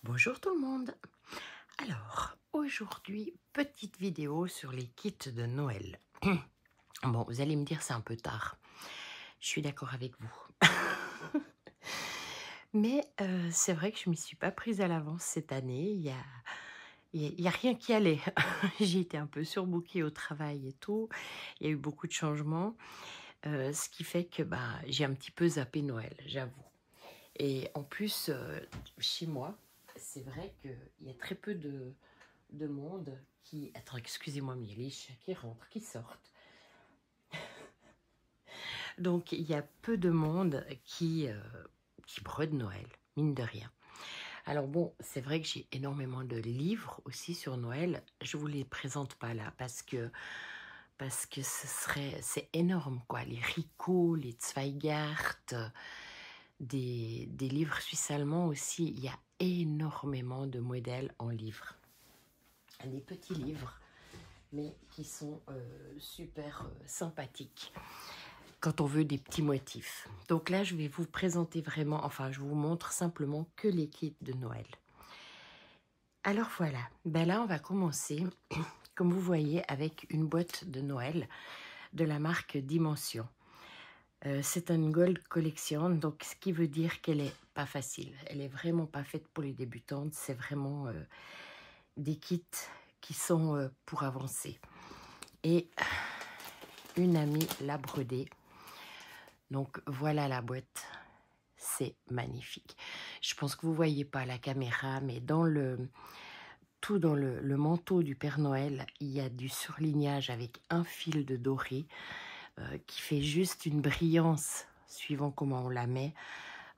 Bonjour tout le monde. Alors, aujourd'hui, petite vidéo sur les kits de Noël. Bon, vous allez me dire c'est un peu tard. Je suis d'accord avec vous. Mais c'est vrai que je ne m'y suis pas prise à l'avance cette année. Il y a rien qui allait. J'ai été un peu surbookée au travail et tout. Il y a eu beaucoup de changements. Ce qui fait que j'ai un petit peu zappé Noël, j'avoue. Et en plus, chez moi, c'est vrai qu'il y a très peu de monde qui... Attends, excusez-moi, mais il y a les chiens qui rentrent, qui sortent. Donc, il y a peu de monde qui brode Noël, mine de rien. Alors bon, c'est vrai que j'ai énormément de livres aussi sur Noël. Je vous les présente pas là parce que c'est énorme quoi. Les Rico, les Zweigart, des livres suisses-allemands aussi. Il y a énormément de modèles en livres. Des petits livres, mais qui sont super sympathiques quand on veut des petits motifs. Donc là, je vais vous présenter vraiment, enfin, je vous montre simplement que les kits de Noël. Alors voilà, ben là, on va commencer, comme vous voyez, avec une boîte de Noël de la marque Dimension. C'est une Gold Collection, donc ce qui veut dire qu'elle est pas facile. Elle est vraiment pas faite pour les débutantes. C'est vraiment des kits qui sont pour avancer. Et une amie l'a brodé. Donc voilà la boîte. C'est magnifique. Je pense que vous ne voyez pas la caméra, mais dans le manteau du Père Noël, il y a du surlignage avec un fil de doré qui fait juste une brillance suivant comment on la met.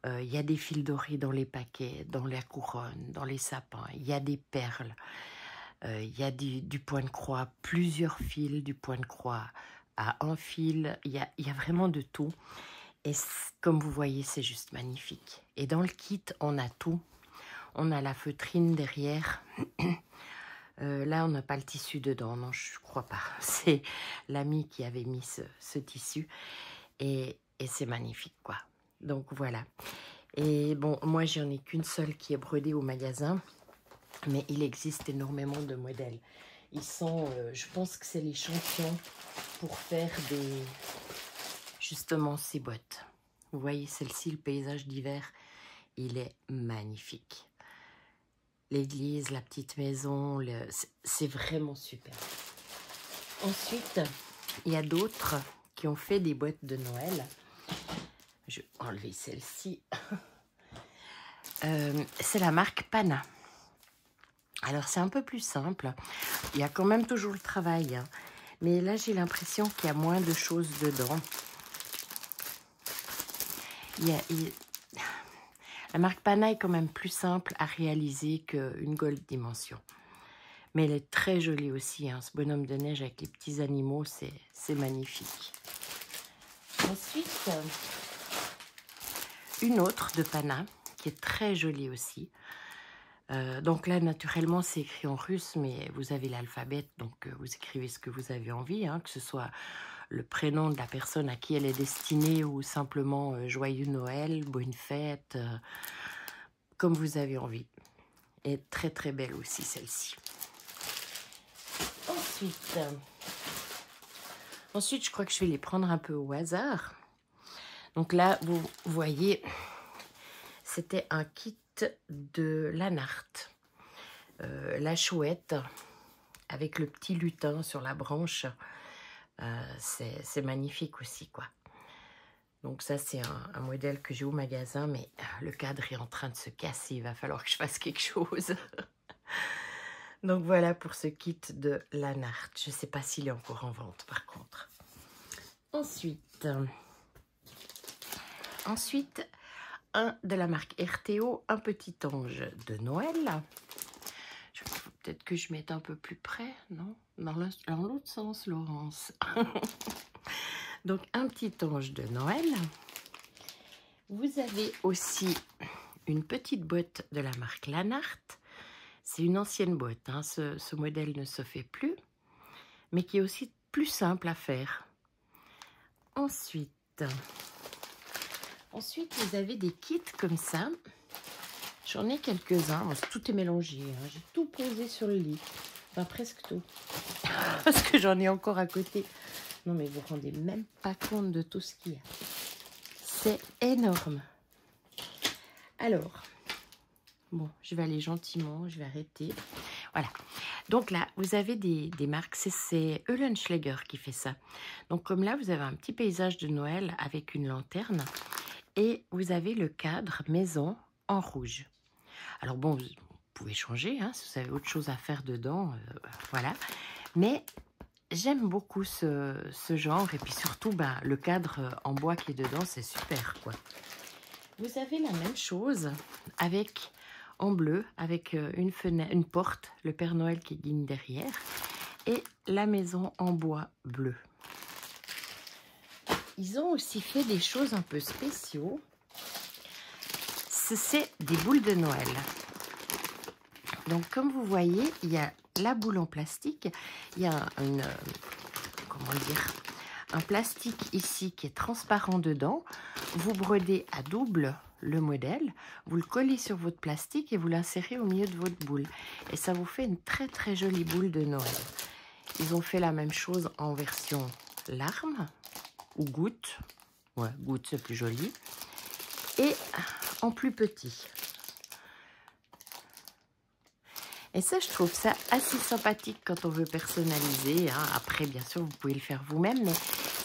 Il y a des fils dorés dans les paquets, dans la couronne, dans les sapins. Il y a des perles. Il y a du point de croix, plusieurs fils du point de croix à un fil. Il y a vraiment de tout. Et comme vous voyez, c'est juste magnifique. Et dans le kit, on a tout. On a la feutrine derrière. Là, on n'a pas le tissu dedans. Non, je ne crois pas. C'est l'ami qui avait mis ce tissu. Et c'est magnifique, quoi. Donc, voilà. Et bon, moi, j'en ai qu'une seule qui est brodée au magasin. Mais il existe énormément de modèles. Ils sont, je pense que c'est les champions pour faire justement ces boîtes. Vous voyez celle-ci, le paysage d'hiver, il est magnifique. L'église, la petite maison, c'est vraiment super. Ensuite, il y a d'autres qui ont fait des boîtes de Noël. Je vais enlever celle-ci. C'est la marque Pana. Alors, c'est un peu plus simple. Il y a quand même toujours le travail. Hein. Mais là, j'ai l'impression qu'il y a moins de choses dedans. La marque Pana est quand même plus simple à réaliser qu'une Gold Dimension. Mais elle est très jolie aussi. Hein. Ce bonhomme de neige avec les petits animaux, c'est magnifique. Ensuite, une autre de Pana qui est très jolie aussi. Donc là, naturellement, c'est écrit en russe, mais vous avez l'alphabet, donc vous écrivez ce que vous avez envie, hein, que ce soit le prénom de la personne à qui elle est destinée ou simplement Joyeux Noël, Bonne fête, comme vous avez envie. Et très très belle aussi celle-ci. Ensuite, je crois que je vais les prendre un peu au hasard. Donc là, vous voyez, c'était un kit de Lanart. La chouette avec le petit lutin sur la branche. C'est magnifique aussi, quoi. Donc ça, c'est un modèle que j'ai au magasin, mais le cadre est en train de se casser. Il va falloir que je fasse quelque chose. Donc voilà pour ce kit de Lanart. Je ne sais pas s'il est encore en vente, par contre. Ensuite, un de la marque RTO, un petit ange de Noël. Peut-être que je mette un peu plus près, non? Dans l'autre sens, Laurence. Donc, un petit ange de Noël. Vous avez aussi une petite boîte de la marque Lanart. C'est une ancienne boîte, hein. Ce modèle ne se fait plus, mais qui est aussi plus simple à faire. Ensuite, vous avez des kits comme ça. J'en ai quelques-uns. Tout est mélangé. Hein. J'ai tout posé sur le lit. Enfin, presque tout. Parce que j'en ai encore à côté. Non, mais vous ne vous rendez même pas compte de tout ce qu'il y a. C'est énorme. Alors, bon, je vais aller gentiment. Je vais arrêter. Voilà. Donc là, vous avez des marques. C'est Eulenschläger qui fait ça. Donc comme là, vous avez un petit paysage de Noël avec une lanterne. Et vous avez le cadre maison en rouge. Alors bon, vous pouvez changer, hein, si vous avez autre chose à faire dedans, voilà. Mais j'aime beaucoup ce genre, et puis surtout, ben, le cadre en bois qui est dedans, c'est super, quoi. Vous avez la même chose avec, en bleu, avec une fenêtre, une porte, le Père Noël qui guigne derrière, et la maison en bois bleu. Ils ont aussi fait des choses un peu spéciaux. C'est des boules de Noël. Donc, comme vous voyez, il y a la boule en plastique. Il y a un plastique ici qui est transparent dedans. Vous brodez à double le modèle. Vous le collez sur votre plastique et vous l'insérez au milieu de votre boule. Et ça vous fait une très très jolie boule de Noël. Ils ont fait la même chose en version larme ou goutte. Ouais, goutte, c'est plus joli. Et en plus petit. Et ça, je trouve ça assez sympathique quand on veut personnaliser. Hein. Après, bien sûr, vous pouvez le faire vous-même, mais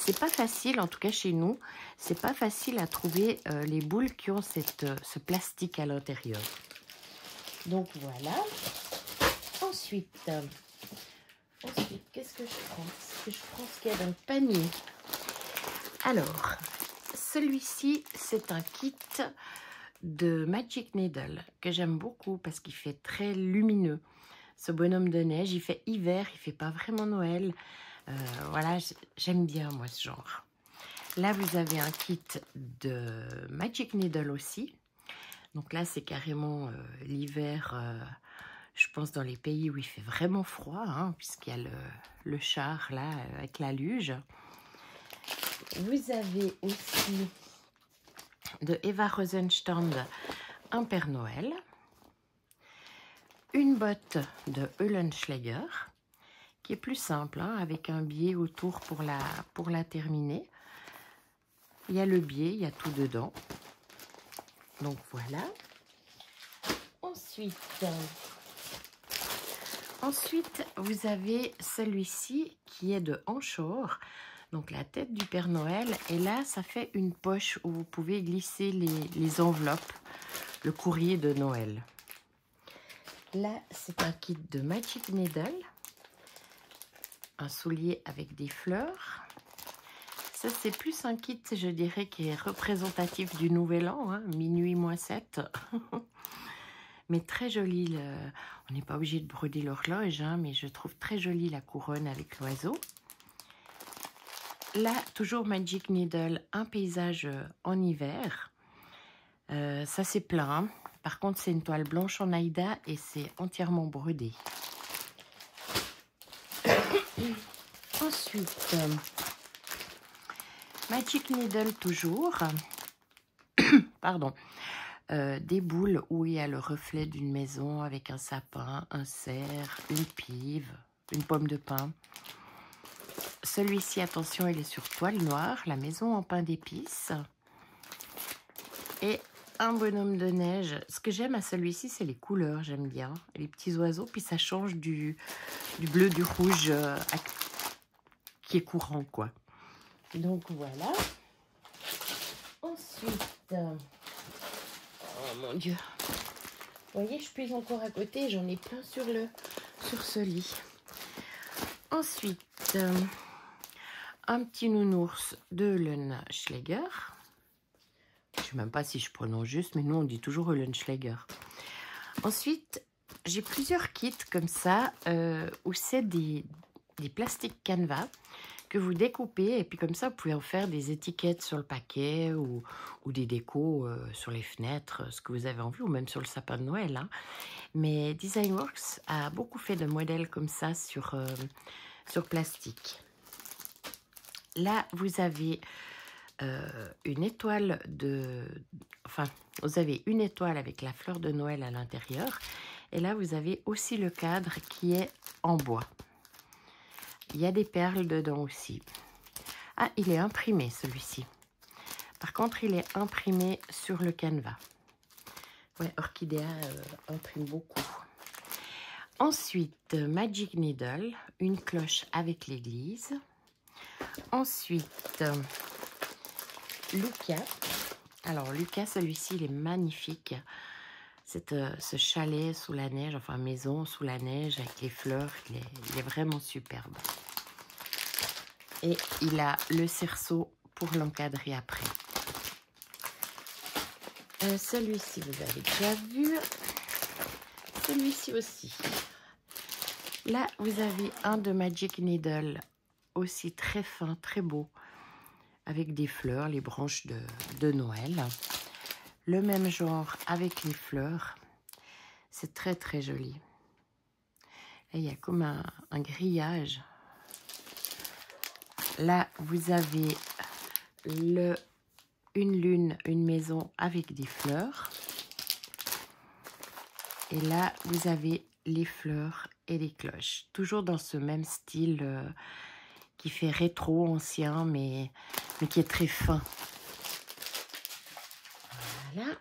c'est pas facile, en tout cas chez nous, c'est pas facile à trouver les boules qui ont ce plastique à l'intérieur. Donc voilà. Ensuite, qu'est-ce que je prends? Je prends ce qu'il y a dans le panier. Alors, celui-ci, c'est un kit de Magic Needle que j'aime beaucoup parce qu'il fait très lumineux. Ce bonhomme de neige, il fait hiver, il fait pas vraiment Noël. Voilà, j'aime bien moi ce genre. Là, vous avez un kit de Magic Needle aussi. Donc là, c'est carrément l'hiver, je pense dans les pays où il fait vraiment froid, hein, puisqu'il y a le char là avec la luge. Vous avez aussi de Eva Rosenstand, un Père Noël. Une botte de Eulenschläger, qui est plus simple, hein, avec un biais autour pour la terminer. Il y a le biais, il y a tout dedans. Donc voilà. Ensuite, vous avez celui-ci qui est de Anchor. Donc la tête du Père Noël, et là ça fait une poche où vous pouvez glisser les enveloppes, le courrier de Noël. Là c'est un kit de Magic Needle, un soulier avec des fleurs. Ça c'est plus un kit, je dirais, qui est représentatif du Nouvel An, hein, minuit -7. Mais très joli, on n'est pas obligé de broder l'horloge, hein, mais je trouve très jolie la couronne avec l'oiseau. Là, toujours Magic Needle, un paysage en hiver. Ça, c'est plein. Par contre, c'est une toile blanche en Aïda et c'est entièrement brodé. Ensuite, Magic Needle toujours. Pardon. Des boules où il y a le reflet d'une maison avec un sapin, un cerf, une pive, une pomme de pin. Celui-ci, attention, il est sur toile noire, la maison en pain d'épices. Et un bonhomme de neige. Ce que j'aime à celui-ci, c'est les couleurs, j'aime bien. Les petits oiseaux, puis ça change du bleu, du rouge qui est courant, quoi. Donc voilà. Ensuite, oh mon Dieu. Vous voyez, je pèse encore à côté, j'en ai plein sur ce lit. Ensuite, un petit nounours de Eulenschläger. Je ne sais même pas si je prononce juste, mais nous on dit toujours Eulenschläger. Ensuite, j'ai plusieurs kits comme ça, où c'est des plastiques canvas que vous découpez, et puis comme ça vous pouvez en faire des étiquettes sur le paquet ou des décos sur les fenêtres, ce que vous avez envie, ou même sur le sapin de Noël. Hein. Mais Designworks a beaucoup fait de modèles comme ça sur plastique. Là, vous avez une étoile de... Enfin, vous avez une étoile avec la fleur de Noël à l'intérieur. Et là, vous avez aussi le cadre qui est en bois. Il y a des perles dedans aussi. Ah, il est imprimé celui-ci. Par contre, il est imprimé sur le canevas. Ouais, Orchidea imprime beaucoup. Ensuite, Magic Needle, une cloche avec l'église. Ensuite, Lucas. Alors, Lucas, celui-ci, il est magnifique. Ce chalet sous la neige, enfin maison sous la neige avec les fleurs, il est vraiment superbe. Et il a le cerceau pour l'encadrer après. Celui-ci, vous avez déjà vu. Celui-ci aussi. Là, vous avez un de Magic Needle, aussi très fin, très beau, avec des fleurs, les branches de Noël. Le même genre avec les fleurs. C'est très, très joli. Là, il y a comme un grillage. Là, vous avez une lune, une maison avec des fleurs. Et là, vous avez les fleurs et les cloches. Toujours dans ce même style qui fait rétro, ancien, mais qui est très fin. Voilà.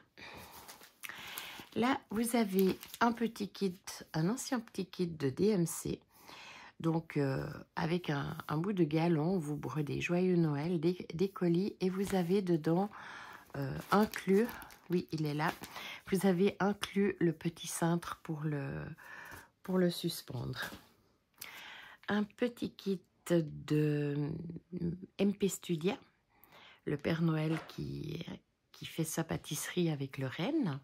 Là, vous avez un petit kit, un ancien petit kit de DMC. Donc, avec un bout de galon, vous brodez Joyeux Noël, des colis, et vous avez dedans inclus, oui, il est là, vous avez inclus le petit cintre pour le suspendre. Un petit kit de MP Studia, le Père Noël qui fait sa pâtisserie avec le renne.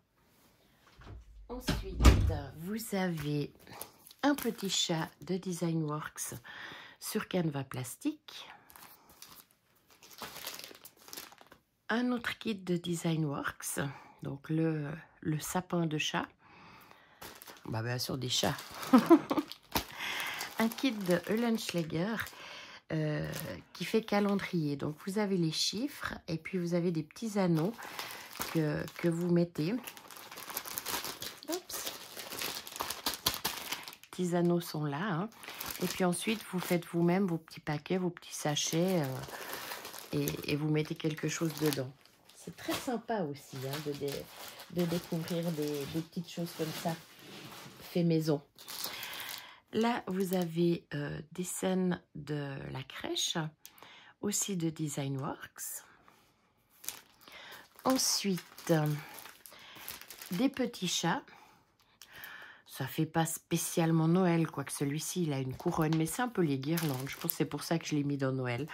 Ensuite, vous avez un petit chat de Designworks sur canevas plastique. Un autre kit de Designworks, donc le sapin de chat. Bah, bien sûr, des chats. Un kit de Eulenschläger qui fait calendrier. Donc, vous avez les chiffres et puis vous avez des petits anneaux que vous mettez. Oups. Les petits anneaux sont là. Hein. Et puis ensuite, vous faites vous-même vos petits paquets, vos petits sachets et vous mettez quelque chose dedans. C'est très sympa aussi hein, de découvrir des petites choses comme ça, fait maison. Là, vous avez des scènes de la crèche, aussi de Designworks. Ensuite, des petits chats. Ça fait pas spécialement Noël, quoique celui-ci, il a une couronne, mais c'est un peu les guirlandes. Je pense que c'est pour ça que je l'ai mis dans Noël.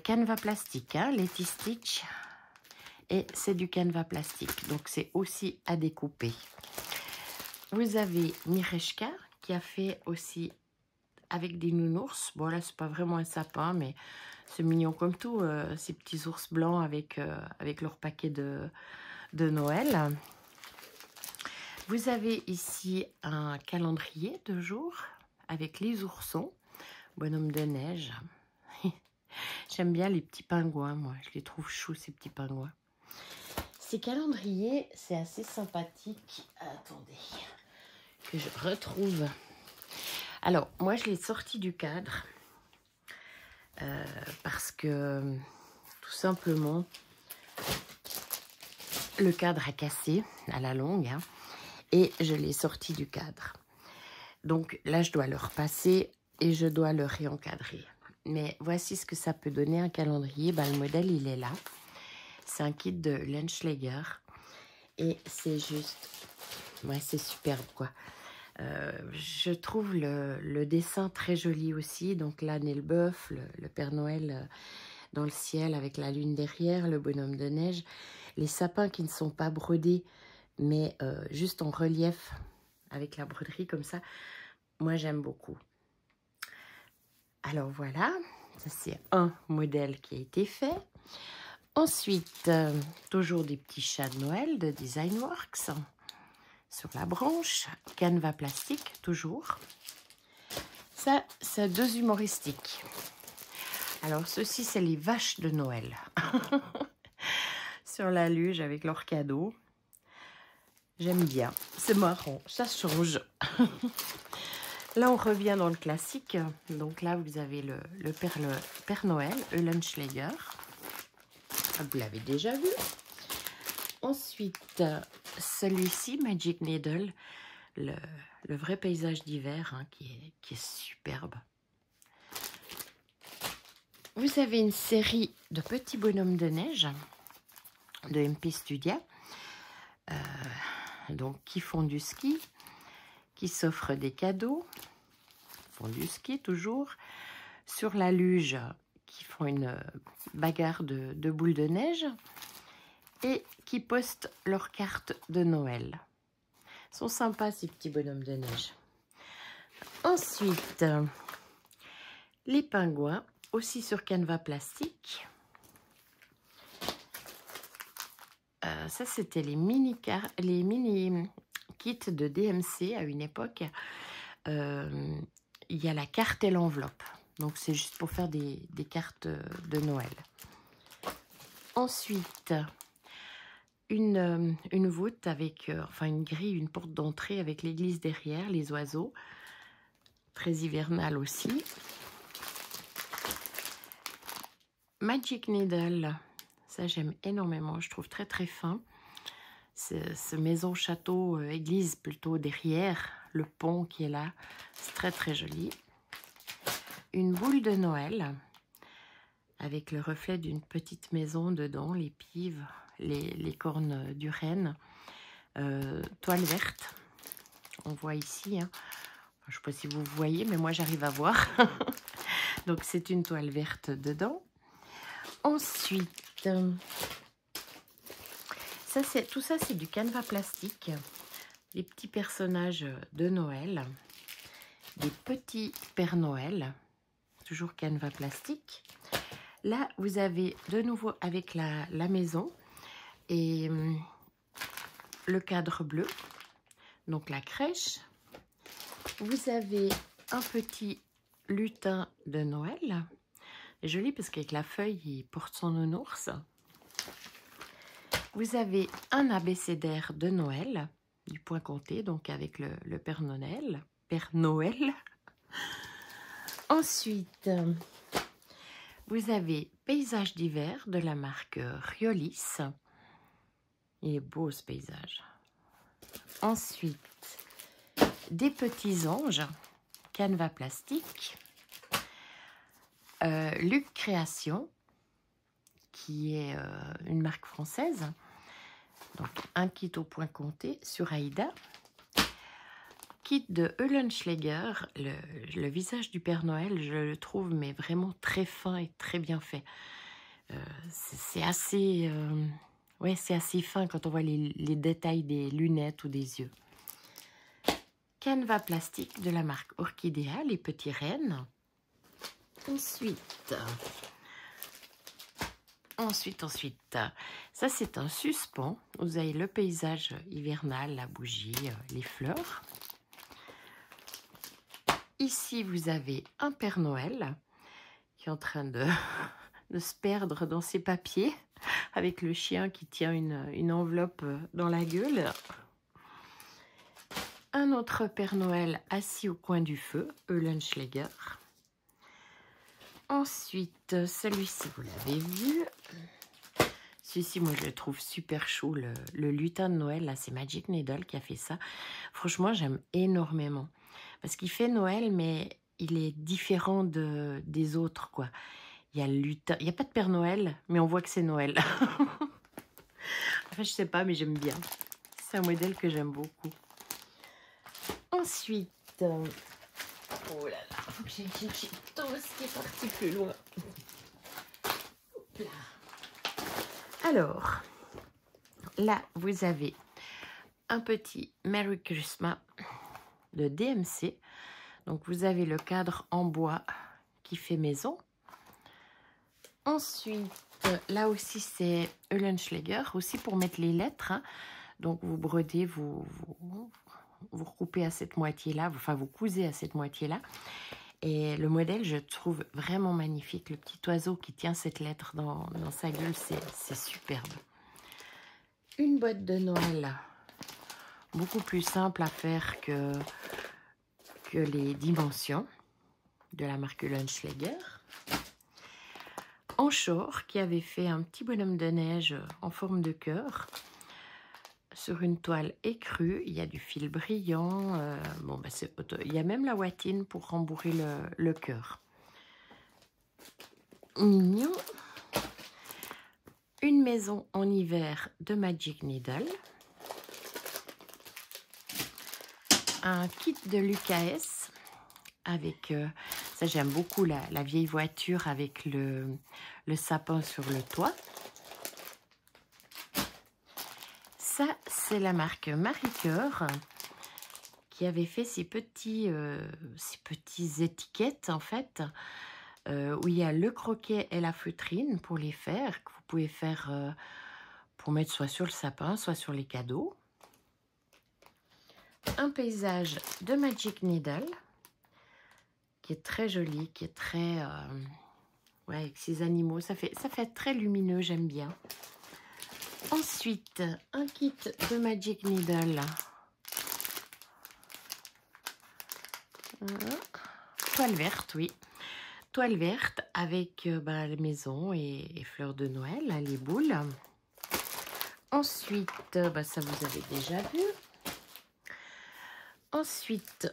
Canevas plastique, hein, Letty Stitch. Et c'est du canevas plastique, donc c'est aussi à découper. Vous avez Mireshka qui a fait aussi avec des nounours. Bon là, c'est pas vraiment un sapin, mais c'est mignon comme tout. Ces petits ours blancs avec leur paquet de Noël. Vous avez ici un calendrier de jour avec les oursons, bonhomme de neige. J'aime bien les petits pingouins, moi. Je les trouve choux, ces petits pingouins. Ces calendriers, c'est assez sympathique. Attendez, que je retrouve. Alors, moi, je l'ai sorti du cadre parce que, tout simplement, le cadre a cassé à la longue. Hein. Et je l'ai sorti du cadre. Donc là, je dois le repasser et je dois le réencadrer. Mais voici ce que ça peut donner un calendrier. Ben, le modèle, il est là. C'est un kit de Eulenschläger. Et c'est juste... Ouais, c'est superbe, quoi. Je trouve le dessin très joli aussi. Donc l'âne et le bœuf, le Père Noël dans le ciel avec la lune derrière, le bonhomme de neige. Les sapins qui ne sont pas brodés, mais juste en relief avec la broderie comme ça, moi j'aime beaucoup. Alors voilà, ça c'est un modèle qui a été fait. Ensuite, toujours des petits chats de Noël de Designworks sur la branche, canevas plastique toujours. Ça, c'est deux humoristiques. Alors, ceux-ci, c'est les vaches de Noël. Sur la luge avec leurs cadeaux. J'aime bien. C'est marrant. Ça change. Là, on revient dans le classique. Donc là, vous avez le Père Noël, Eulenschläger. Vous l'avez déjà vu. Ensuite, celui-ci, Magic Needle, le vrai paysage d'hiver, hein, qui est superbe. Vous avez une série de petits bonhommes de neige de MP Studia, donc qui font du ski, qui s'offrent des cadeaux, font du ski toujours, sur la luge, qui font une bagarre de boules de neige, et qui postent leurs cartes de Noël. Ils sont sympas, ces petits bonhommes de neige. Ensuite, les pingouins, aussi sur canevas plastique. Ça, c'était les mini kits de DMC à une époque. Il y a la carte et l'enveloppe. Donc, c'est juste pour faire des cartes de Noël. Ensuite, une voûte avec, enfin une grille, une porte d'entrée avec l'église derrière, les oiseaux. Très hivernal aussi. Magic Needle, ça j'aime énormément, je trouve très très fin. Ce maison, château, église plutôt derrière, le pont qui est là, c'est très très joli. Une boule de Noël avec le reflet d'une petite maison dedans, les pives, les cornes du renne, toile verte, on voit ici, hein. Je ne sais pas si vous voyez, mais moi j'arrive à voir. Donc c'est une toile verte dedans. Ensuite, tout ça c'est du canevas plastique, des petits personnages de Noël, des petits Pères Noël, toujours canevas plastique. Là vous avez de nouveau avec la maison et le cadre bleu, donc la crèche. Vous avez un petit lutin de Noël, joli parce qu'avec la feuille il porte son nounours. Vous avez un abécédaire de Noël, du point compté, donc avec le Père Noël. Père Noël. Ensuite, vous avez paysage d'hiver de la marque Riolis. Il est beau ce paysage. Ensuite, des petits anges, canevas plastique. Luc Création, qui est une marque française. Donc, un kit au point compté sur Aïda. Kit de Eulenschläger, le visage du Père Noël, je le trouve mais vraiment très fin et très bien fait. C'est assez, ouais, c'est assez fin quand on voit les détails des lunettes ou des yeux. Canevas plastique de la marque Orchidea, les petits rennes. Ensuite, ça c'est un suspens. Vous avez le paysage hivernal, la bougie, les fleurs. Ici, vous avez un Père Noël qui est en train de se perdre dans ses papiers avec le chien qui tient une enveloppe dans la gueule. Un autre Père Noël assis au coin du feu, Eulenschläger. Ensuite, celui-ci, vous l'avez vu. Celui-ci, moi, je le trouve super chou. Le lutin de Noël, là, c'est Magic Needle qui a fait ça. Franchement, j'aime énormément. Parce qu'il fait Noël, mais il est différent des autres, quoi. Il y a le lutin. Il n'y a pas de Père Noël, mais on voit que c'est Noël. Enfin, je sais pas, mais j'aime bien. C'est un modèle que j'aime beaucoup. Ensuite... oh là là, faut que j'aille chercher tout ce qui est parti plus loin. Hop là. Alors, là, vous avez un petit Merry Christmas de DMC. Donc, vous avez le cadre en bois qui fait maison. Ensuite, là aussi, c'est Eulenschläger, aussi pour mettre les lettres. Hein. Donc, vous brodez, vous recoupez à cette moitié-là, enfin, vous cousez à cette moitié-là. Et le modèle, je trouve vraiment magnifique. Le petit oiseau qui tient cette lettre dans sa gueule, c'est superbe. Une boîte de Noël, beaucoup plus simple à faire que les dimensions de la marque Lunschläger. Anchor qui avait fait un petit bonhomme de neige en forme de cœur sur une toile écrue. Il y a du fil brillant. Bon, bah il y a même la ouatine pour rembourrer le cœur. Mignon. Une maison en hiver de Magic Needle. Un kit de l'UKS avec, ça j'aime beaucoup, la vieille voiture avec le sapin sur le toit. Ça, c'est la marque Marie Cœur qui avait fait ces petites étiquettes, en fait, où il y a le croquet et la feutrine pour les faire, que vous pouvez faire pour mettre soit sur le sapin, soit sur les cadeaux. Un paysage de Magic Needle qui est très joli, qui est très... ouais, avec ces animaux, ça fait très lumineux, j'aime bien. Ensuite, un kit de Magic Needle. Toile verte, oui. Toile verte avec la maison et fleurs de Noël, là, les boules. Ensuite, ça vous avez déjà vu. Ensuite,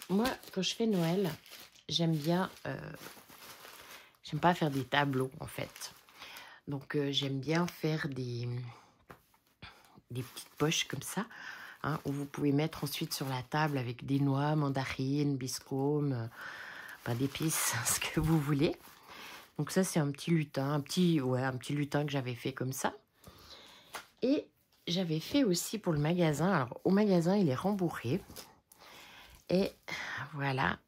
moi, quand je fais Noël, j'aime bien... j'aime pas faire des tableaux, en fait. Donc, j'aime bien faire des petites poches comme ça, hein, où vous pouvez mettre ensuite sur la table avec des noix, mandarines, biscombes, d'épices, ce que vous voulez. Donc ça, c'est un petit lutin, un petit lutin que j'avais fait comme ça. Et j'avais fait aussi pour le magasin. Alors, au magasin, il est rembourré. Et voilà,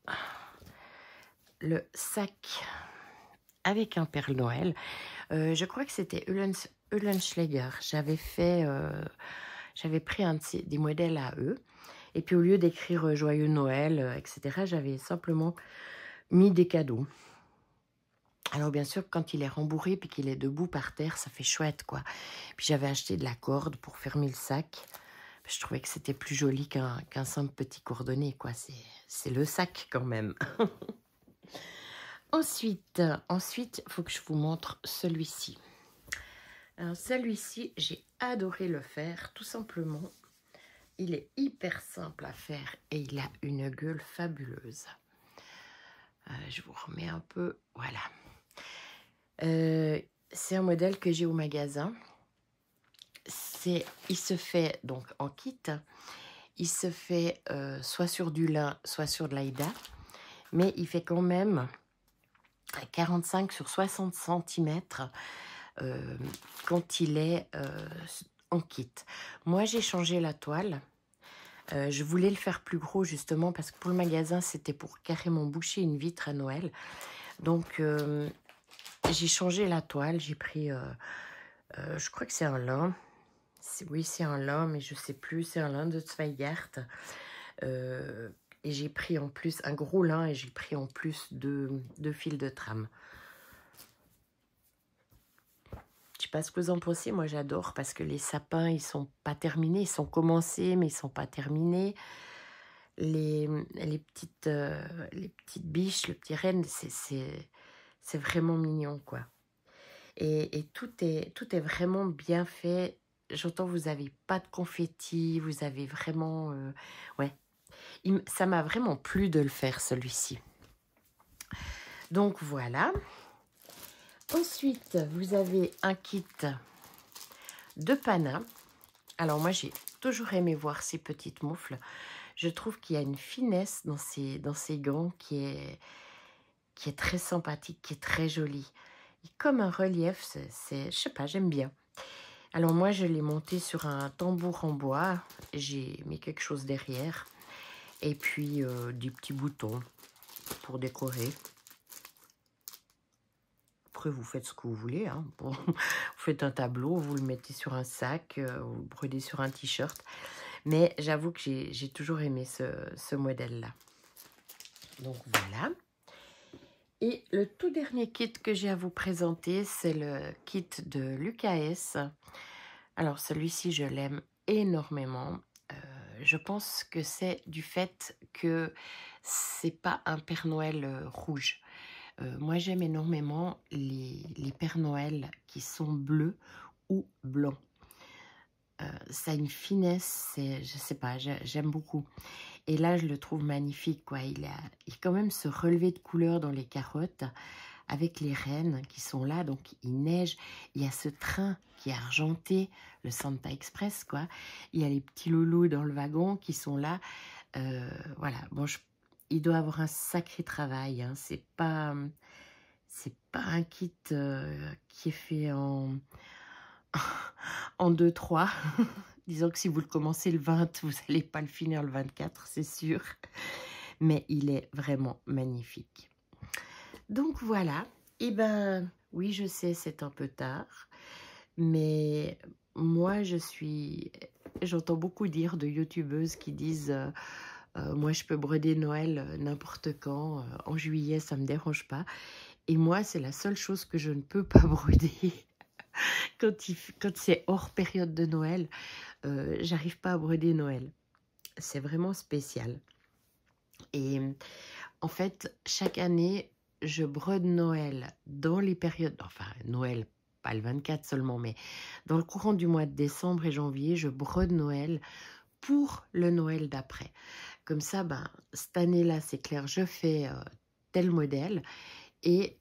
le sac avec un Père Noël. Je crois que c'était Eulenschläger. J'avais pris des modèles à eux. Et puis, au lieu d'écrire Joyeux Noël, etc., j'avais simplement mis des cadeaux. Alors, bien sûr, quand il est rembourré puis qu'il est debout par terre, ça fait chouette, quoi. Puis, j'avais acheté de la corde pour fermer le sac. Je trouvais que c'était plus joli qu'un simple petit cordonnier, quoi. C'est le sac, quand même. Ensuite, il faut que je vous montre celui-ci. Alors, celui-ci, j'ai adoré le faire, tout simplement. Il est hyper simple à faire et il a une gueule fabuleuse. Je vous remets un peu, voilà. C'est un modèle que j'ai au magasin. Il se fait donc en kit. Il se fait soit sur du lin, soit sur de l'aïda. Mais il fait quand même 45 sur 60 cm quand il est en kit. Moi, j'ai changé la toile. Je voulais le faire plus gros justement parce que pour le magasin, c'était pour carrément boucher une vitre à Noël. Donc, j'ai changé la toile. J'ai pris, je crois que c'est un lin. Oui, c'est un lin, mais je ne sais plus. C'est un lin de Zweigart. Et j'ai pris en plus un gros lin et j'ai pris en plus deux fils de trame. Je ne sais pas ce que vous en pensez, moi j'adore parce que les sapins, ils ne sont pas terminés, ils sont commencés, mais ils ne sont pas terminés. Les petites biches, le petit renne, c'est vraiment mignon, quoi. Et tout est vraiment bien fait. J'entends, vous n'avez pas de confetti, vous avez vraiment... ouais, ça m'a vraiment plu de le faire, celui-ci. Donc, voilà. Ensuite, vous avez un kit de Pana. Alors, moi, j'ai toujours aimé voir ces petites moufles. Je trouve qu'il y a une finesse dans ces gants qui est très sympathique, qui est très jolie. Et comme un relief, je sais pas, j'aime bien. Alors, moi, je l'ai monté sur un tambour en bois. J'ai mis quelque chose derrière. Et puis, des petits boutons pour décorer. Après, vous faites ce que vous voulez. Hein. Bon, vous faites un tableau, vous le mettez sur un sac, vous le brodez sur un t-shirt. Mais j'avoue que j'ai toujours aimé ce modèle-là. Donc voilà. Et le tout dernier kit que j'ai à vous présenter, c'est le kit de l'UKS. Alors celui-ci, je l'aime énormément. Je pense que c'est du fait que c'est pas un Père Noël rouge. Moi, j'aime énormément les Pères Noël qui sont bleus ou blancs. Ça a une finesse, je sais pas, j'aime beaucoup. Et là, je le trouve magnifique, quoi. Il a quand même ce relevé de couleurs dans les carottes avec les rennes qui sont là. Donc, il neige. Il y a ce train qui est argenté, le Santa Express, quoi. Il y a les petits loulous dans le wagon qui sont là. Voilà. Bon, il doit avoir un sacré travail, hein. C'est pas un kit qui est fait en 2-3. Disons que si vous le commencez le 20, vous n'allez pas le finir le 24, c'est sûr. Mais il est vraiment magnifique. Donc voilà. Et ben oui, je sais, c'est un peu tard. Mais moi, j'entends beaucoup dire de youtubeuses qui disent moi, je peux broder Noël n'importe quand. En juillet, ça ne me dérange pas. Et moi, c'est la seule chose que je ne peux pas broder. Quand c'est hors période de Noël, j'arrive pas à broder Noël. C'est vraiment spécial. Et en fait, chaque année, je brode Noël dans les périodes, enfin Noël, pas le 24 seulement, mais dans le courant du mois de décembre et janvier, je brode Noël pour le Noël d'après. Comme ça, ben, cette année-là, c'est clair, je fais tel modèle et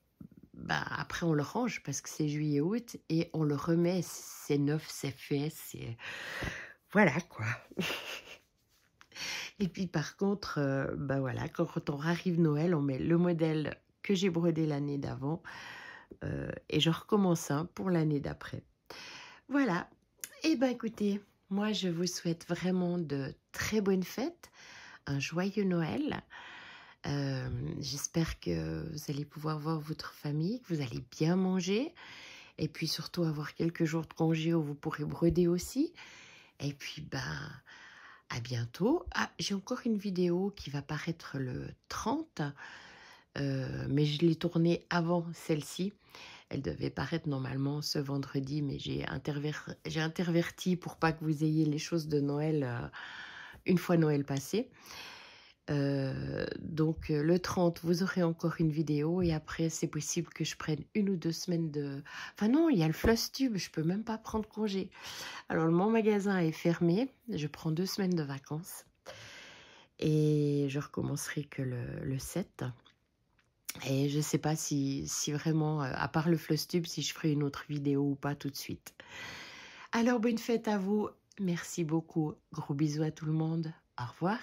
ben, après on le range parce que c'est juillet-août et on le remet, c'est neuf, c'est fait, c'est... Voilà quoi. Et puis par contre, ben voilà, quand on arrive Noël, on met le modèle que j'ai brodé l'année d'avant et je recommence un pour l'année d'après. Voilà. Et ben écoutez, moi je vous souhaite vraiment de très bonnes fêtes, un joyeux Noël. J'espère que vous allez pouvoir voir votre famille, que vous allez bien manger et puis surtout avoir quelques jours de congé où vous pourrez broder aussi. Et puis, ben, à bientôt. Ah, j'ai encore une vidéo qui va paraître le 30, mais je l'ai tournée avant celle-ci. Elle devait paraître normalement ce vendredi, mais j'ai interverti pour pas que vous ayez les choses de Noël une fois Noël passé. Donc le 30, vous aurez encore une vidéo et après, c'est possible que je prenne 1 ou 2 semaines de... Enfin non, il y a le Flosstube, je peux même pas prendre congé. Alors mon magasin est fermé, je prends 2 semaines de vacances et je recommencerai que le 7. Et je sais pas si vraiment, à part le Flosstube, si je ferai une autre vidéo ou pas tout de suite. Alors bonne fête à vous, merci beaucoup, gros bisous à tout le monde, au revoir.